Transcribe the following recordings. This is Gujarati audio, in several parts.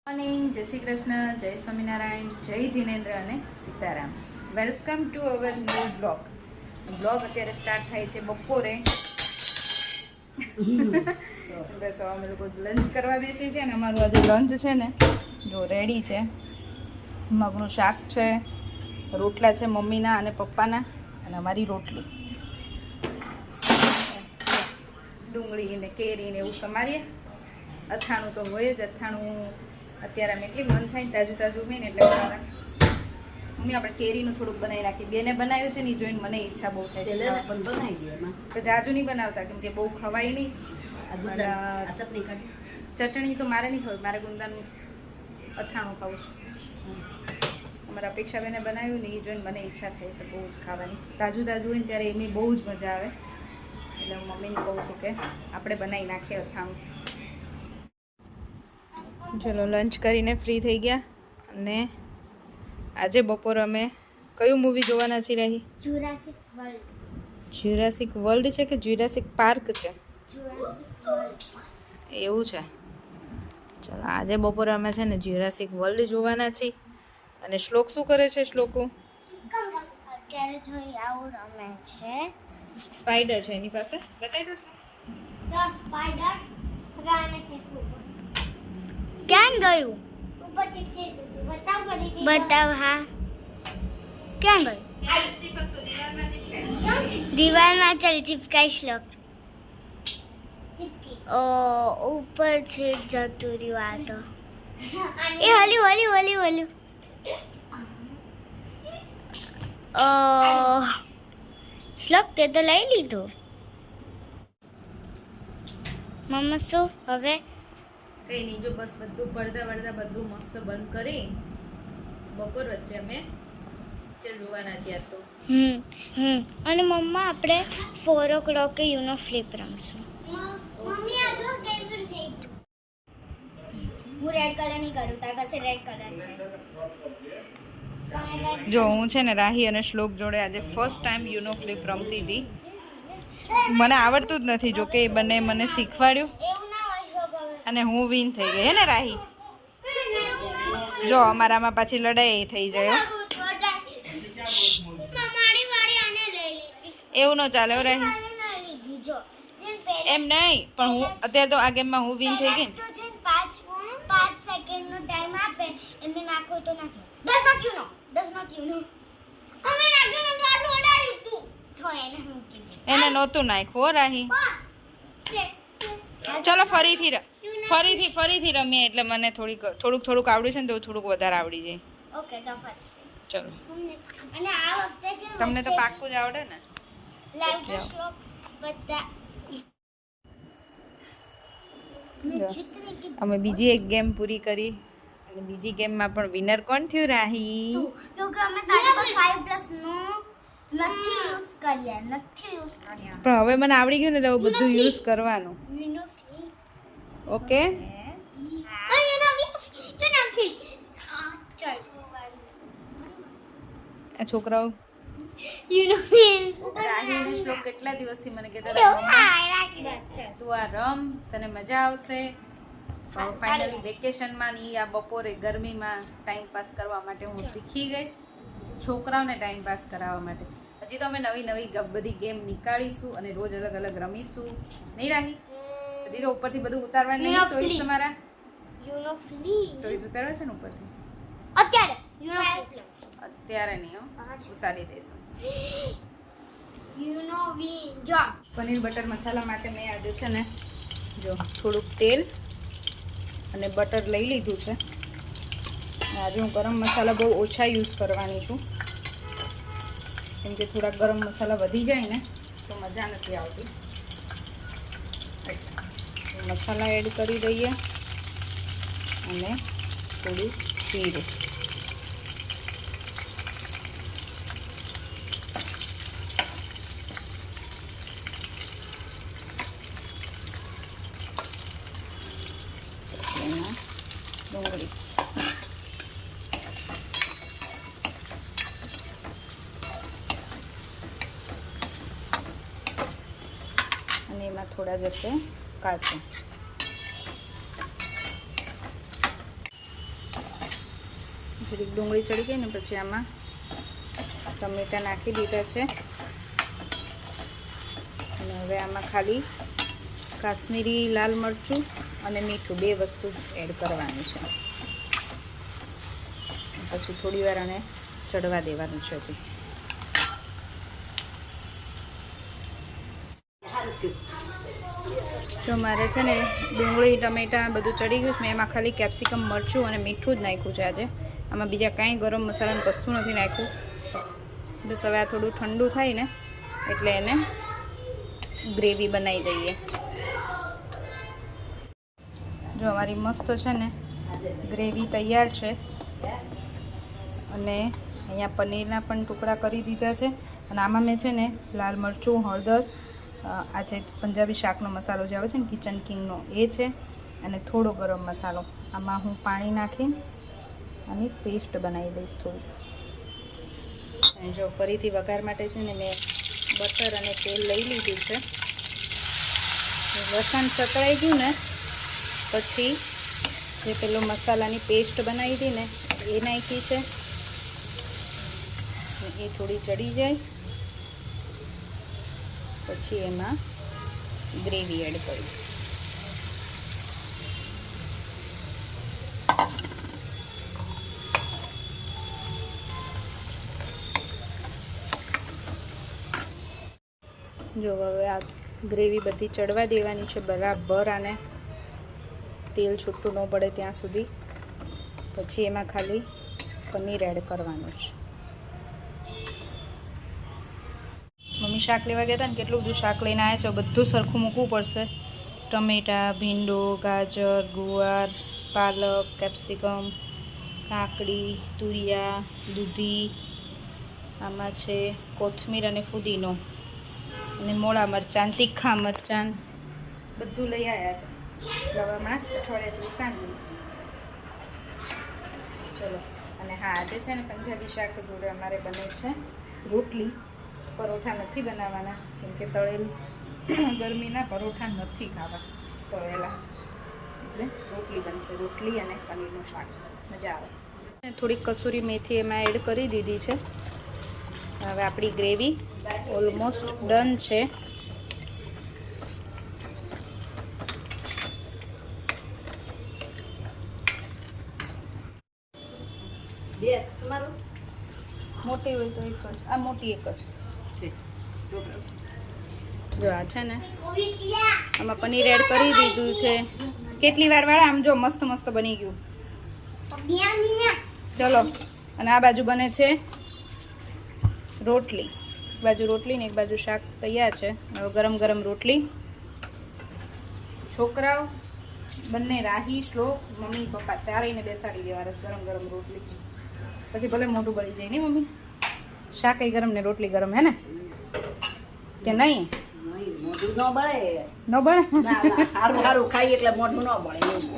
મોર્નિંગ, જય શ્રી કૃષ્ણ, જય સ્વામિનારાયણ, જય જીનેન્દ્ર અને Sitaram. Welcome to our new blog અત્યારે સ્ટાર્ટ થાય છે બપોરે. બસ અમે લોકો લંચ કરવા બેસી છે ને અમારું આજે લંચ છે ને જો રેડી છે. મગનું શાક છે, રોટલા છે મમ્મીના અને પપ્પાના, અને અમારી રોટલી, ડુંગળી ને કેરી ને એવું સમારીએ. અથાણું તો હોય જ. અથાણું અત્યારે આમ એટલી મન થાય ને તાજું તાજું હોય ને એટલે મમ્મી આપણે કેરીનું થોડુંક બનાવી નાખીએ. બેને બનાવ્યું છે ને એ જોઈને મને ઈચ્છા બહુ થાય છે. જાજુ નહીં બનાવતા કેમ કે બહુ ખવાય નહીં. ચટણી તો મારે નહીં ખાવી, મારે ગુંદાનું અથાણું ખાવું છું. અમારા અપેક્ષાબેને બનાવ્યું ને એ જોઈને મને ઈચ્છા થાય છે બહુ જ ખાવાની. તાજું તાજું હોય ને ત્યારે એની બહુ જ મજા આવે. એટલે હું મમ્મીને કહું છું કે આપણે બનાવી નાખીએ અથાણું. ચલો લંચ કરીને ફ્રી થઈ ગયા અને આજે બપોર અમે કયું મૂવી જોવાના છીએ રહી? જ્યુરાસિક વર્લ્ડ છે કે જ્યુરાસિક પાર્ક છે? એવું છે. ચલો આજે બપોરે અમે છે ને જ્યુરાસિક વર્લ્ડ જોવાના છીએ. અને શ્લોક શું કરે છે? શ્લોકો અત્યારે જોઈ આવું રમે છે. સ્પાઈડર છે એની પાસે, બતાવી દો. સ્પાઈડર ક્યાં ગયું? બતાવ. હા, ક્યાં ગયું? દીવાલમાં ચાલ ચિપકાઈ શ્લોક. ઓ ઉપર છે જતું રહ્યું. આ તો એ હલ્યું. શ્લોક તે તો લઈ લીધું. મમ્મા શું હવે? કઈ નહીં, જો બસ બધું પડદા બધું મસ્ત બંધ કરી બપોર વચ્ચે અમે જોવાના છીએ. તો અને મમ્મા આપણે 4 o'clock યુનો ફ્લિપ રમશું. મમ્મી આ જો ગેમ થઈ ગઈ. હું રેડ કલર નહીં કરું, તાર પાસે રેડ કલર છે. જો હું છે ને રાહી અને શ્લોક જોડે આજે ફર્સ્ટ ટાઈમ યુનો ફ્લિપ રમતી હતી. મને આવડતું જ નથી, જો કે એ બંને મને શીખવાડ્યું અને હું વિન થઈ ગઈ. હે ને રાહી? જો અમારામાં પાછી લડાઈ થઈ જાય. એવું ન ચાલે રાહી. એમ નહીં, પણ હું અત્યારે તો આ ગેમમાં હું વિન થઈ ગઈ. 5 સેકન્ડનો ટાઈમ આપે એમને નાખો તો નાખે. does not you know અમે નાખ્યું તો આટલું ઓડાડ્યું તું તો એને મૂકી દે. એને નહોતું નાખ્યું રાહી. ચલો ફરીથી રમીએ. એટલે મને થોડુંક આવડ્યું છે ને તો થોડુંક વધારે આવડી જાય. ઓકે તો ફરી ચલો. અને આ વખતે છે તમને તો પાક્કું જ આવડે ને? લાઈવ ધ શ્લોક બધા. અમે બીજી એક ગેમ પૂરી કરી અને બીજી ગેમમાં પણ વિનર કોણ થયું? રાહી. ક્યોંકि અમે તારી પર 5+ નો નથી યુઝ કર્યા. પણ હવે મને આવડી ગયું ને એટલે બધું યુઝ કરવાનું. ઓકે. આ છોકરાઓ રાહી અને શ્લોક કેટલા દિવસથી મને કહેતા હતા તું આ રમ, તને મજા આવશે. ફાઇનલી વેકેશનમાં ની આ બપોરે ગરમીમાં ટાઈમ પાસ કરવા માટે હું શીખી ગઈ. છોકરાઓને ટાઈમ પાસ કરાવવા માટે હજી તો અમે નવી બધી ગેમ નીકાળીશું અને રોજ અલગ રમીશું. નહીં રાહી? હજી તો ઉપરથી બધું ઉતારવાનું નહીં. ચોઈસ તમારા ચોઈસ ઉતારવા છે ને ઉપરથી? અત્યારે નહીં, ઉતારી દઈશું. પનીર બટર મસાલા માટે મેં આજે છે ને જો થોડુંક તેલ અને બટર લઈ લીધું છે. આજે હું ગરમ મસાલા બહુ ઓછા યુઝ કરવાની છું કેમ કે થોડા ગરમ મસાલા વધી જાય ને તો મજા નથી આવતી. મસાલા એડ કરી દઈએ અને થોડું જીરું. ડુંગળી અને એમાં થોડા જશે કાચું. થોડીક ડુંગળી ચડી ગઈ ને પછી આમાં ટમેટા નાખી દીધા છે અને હવે આમાં ખાલી કાશ્મીરી લાલ મરચું અને મીઠું 2 વસ્તુ એડ કરવાની છે. પછી થોડી વાર આને ચડવા દેવાનું છે. હજી જો મારે છે ને ડુંગળી ટમેટાં બધું ચડી ગયું છે. મેં એમાં ખાલી કેપ્સિકમ મરચું અને મીઠું જ નાખ્યું છે આજે. આમાં બીજા કાંઈ ગરમ મસાલાનું કશું નથી નાખ્યું. બસ હવે આ થોડું ઠંડુ થાય ને એટલે એને ગ્રેવી બનાવી દઈએ. જો અમારી મસ્ત છે ને ગ્રેવી તૈયાર છે અને અહીંયા પનીરના પણ ટુકડા કરી દીધા છે અને આમાં મેં છે ને લાલ મરચું, હળદર, આ છે પંજાબી શાકનો મસાલો જે આવે છે ને કિચન કિંગનો એ છે અને થોડો ગરમ મસાલો. આમાં હું પાણી નાખીને આની પેસ્ટ બનાવી દઈશ થોડી. અને જો ફરીથી વઘાર માટે છે ને મેં બટર અને તેલ લઈ લીધું છે. લસણ સતળાઈ ગયું ને પછી જે પેલો મસાલાની પેસ્ટ બનાવી હતી ને એ નાખી છે. એ થોડી ચડી જાય પછી એમાં ગ્રેવી એડ કરી. જો હવે આ ગ્રેવી બધી ચડવા દેવાની છે બરાબર. આને તેલ છૂટું ન પડે ત્યાં સુધી. પછી એમાં ખાલી પનીર એડ કરવાનું છે. મમ્મી શાક લેવા ગયા હતા ને કેટલું બધું શાક લઈને આવ્યા છે. બધું સરખું મૂકવું પડશે. ટમેટાં, ભીંડો, ગાજર, ગુવાર, પાલક, કેપ્સિકમ, કાકડી, તુરિયા, દૂધી, આમાં છે કોથમીર અને ફુદીનો અને મોળા મરચાં, તીખા મરચાં બધું લઈ આવ્યા છે. હમણાં અઠવાડિયા સુધી સાંજે. ચલો. અને હા આજે છે ને પંજાબી શાક જોડે અમારે બને છે રોટલી. પરોઠા નથી બનાવવાના કેમ કે તળેલ ગરમીના પરોઠા નથી ખાવા તળેલા, એટલે રોટલી બનશે. રોટલી અને પનીરનું શાક મજા આવે. થોડીક કસૂરી મેથી એમાં એડ કરી દીધી છે. હવે આપણી ગ્રેવી ઓલમોસ્ટ ડન છે. મોટી હોય તો એક જ, આ મોટી એક જ. જો આ છે ને આમાં પનીર એડ કરી દીધું છે. કેટલી વાર વાળા આમ જો મસ્ત મસ્ત બની ગયું. ચલો. અને આ બાજુ બને છે રોટલી. એક બાજુ રોટલી ને એક બાજુ શાક તૈયાર છે. હવે ગરમ ગરમ રોટલી. છોકરાઓ બંને રાહી, શ્લોક, મમ્મી, પપ્પા ચારેયને બેસાડી દેવાના છે ગરમ ગરમ રોટલી. પછી ભલે મોઢું બળી જાય નહીં મમ્મી? શાક ગરમ ને રોટલી ગરમ હે ને કે નહીં? ન બળે?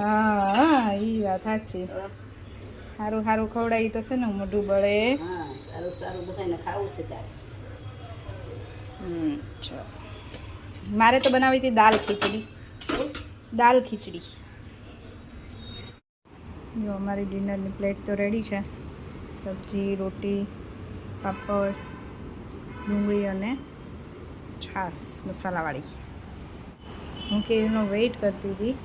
હા એ વાત સાચી. સારું સારું ખવડાવી તો છે ને મોઢું બળે. ચલો. મારે તો બનાવી હતી દાલ ખીચડી. દાલ ખીચડી. જો અમારી ડિનરની પ્લેટ તો રેડી છે. સબ્જી, રોટી, પાપડ, ડુંગળી અને છાશ મસાલાવાળી. હું કે એનો વેઇટ કરતી હતી.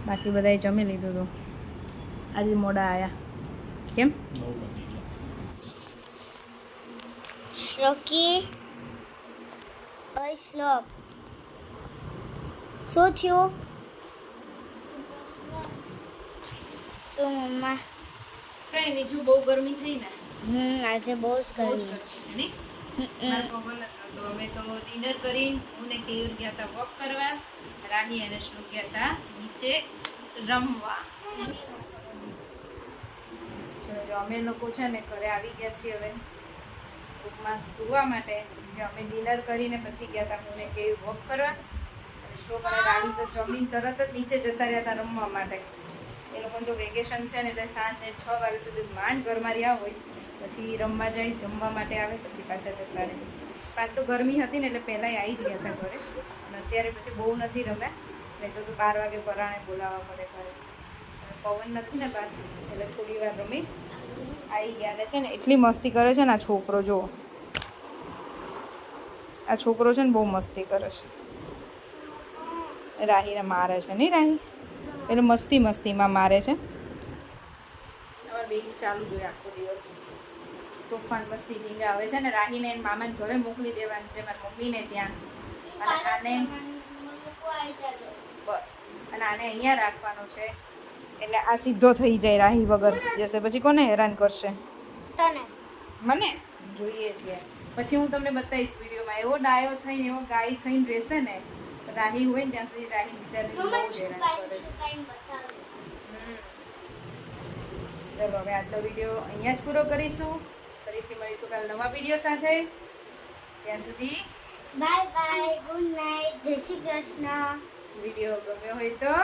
બાકી બધાએ જમી લીધું હતું. આજે મોડા આવ્યા. કેમ? શ્લોકી, ઓય શ્લોક, શું થયું? શું મમ્મા? કઈ નહીં, જો બહુ ગરમી થઈ ને. આજે બહુ જ ગરમી છે. મારો પવન હતો તો અમે તો ડિનર કરીને હું ને કેયુર ગયા હતા વોક કરવા. રાહી અને શ્લોક ગયા હતા નીચે રમવા. ચલો જો અમે લોકો છે ને ઘરે આવી ગયા છીએ હવે ટૂંકમાં સુવા માટે. અમે ડિનર કરીને પછી ગયા હતા હું ને કેયુર વોક કરવા. અને શ્લોક અને રાહી તો જમીન તરત જ નીચે જતા રહ્યા હતા રમવા માટે. એ લોકોને તો વેકેશન છે ને એટલે સાંજે 6 વાગ્યા સુધી માંડ ઘરમાં રહ્યા હોય. પછી રમવા જાય, જમવા માટે આવે, પછી પાછા જતા રહે. પાંચ તો ગરમી હતી ને એટલે પહેલાં આવી જ ગયા હતા ઘરે. અને અત્યારે પછી બહુ નથી રમ્યા. નહીં તો 12 વાગે પરાણે બોલાવવા પડે ઘરે. પવન નથી ને બહાર એટલે થોડી વાર રમી આવી ગયા ને છે ને એટલી મસ્તી કરે છે ને આ છોકરો જો આ છોકરો છે ને બહુ મસ્તી કરે છે રાહીને મારે છે નહીં રાહી એટલે મસ્તીમાં મારે છે અમારે બેની ચાલુ જોઈએ આખો દિવસ તોફાન મસ્તી કિંગ આવે છે ને રાહીને એના મામાને ઘરે મોકલી દેવાની છે મારી મમ્મીને ત્યાં અને આને બસ અને આને અહીંયા રાખવાનો છે એટલે આ સીધો થઈ જાય રાહી વગર જશે પછી કોને હેરાન કરશે તને મને જોઈએ છે પછી હું તમને બતાવીશ વિડીયોમાં એવો ડાયો થઈને એવો ગાય થઈને રહેશે ને રાહી હોય ને ત્યાં સુધી રાહી બિચારી બહુ જ હેરાન કરે છે ચલો હવે આજનો વિડીયો અહીંયા જ પૂરો કરીશું ફરીથી મળીશું કાલે નવા વિડીયો સાથે ત્યાં સુધી બાય બાય ગુડ નાઇટ જય શ્રી કૃષ્ણ વિડીયો ગમ્યો હોય તો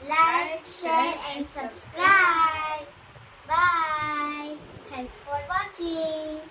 like share and subscribe bye thanks for watching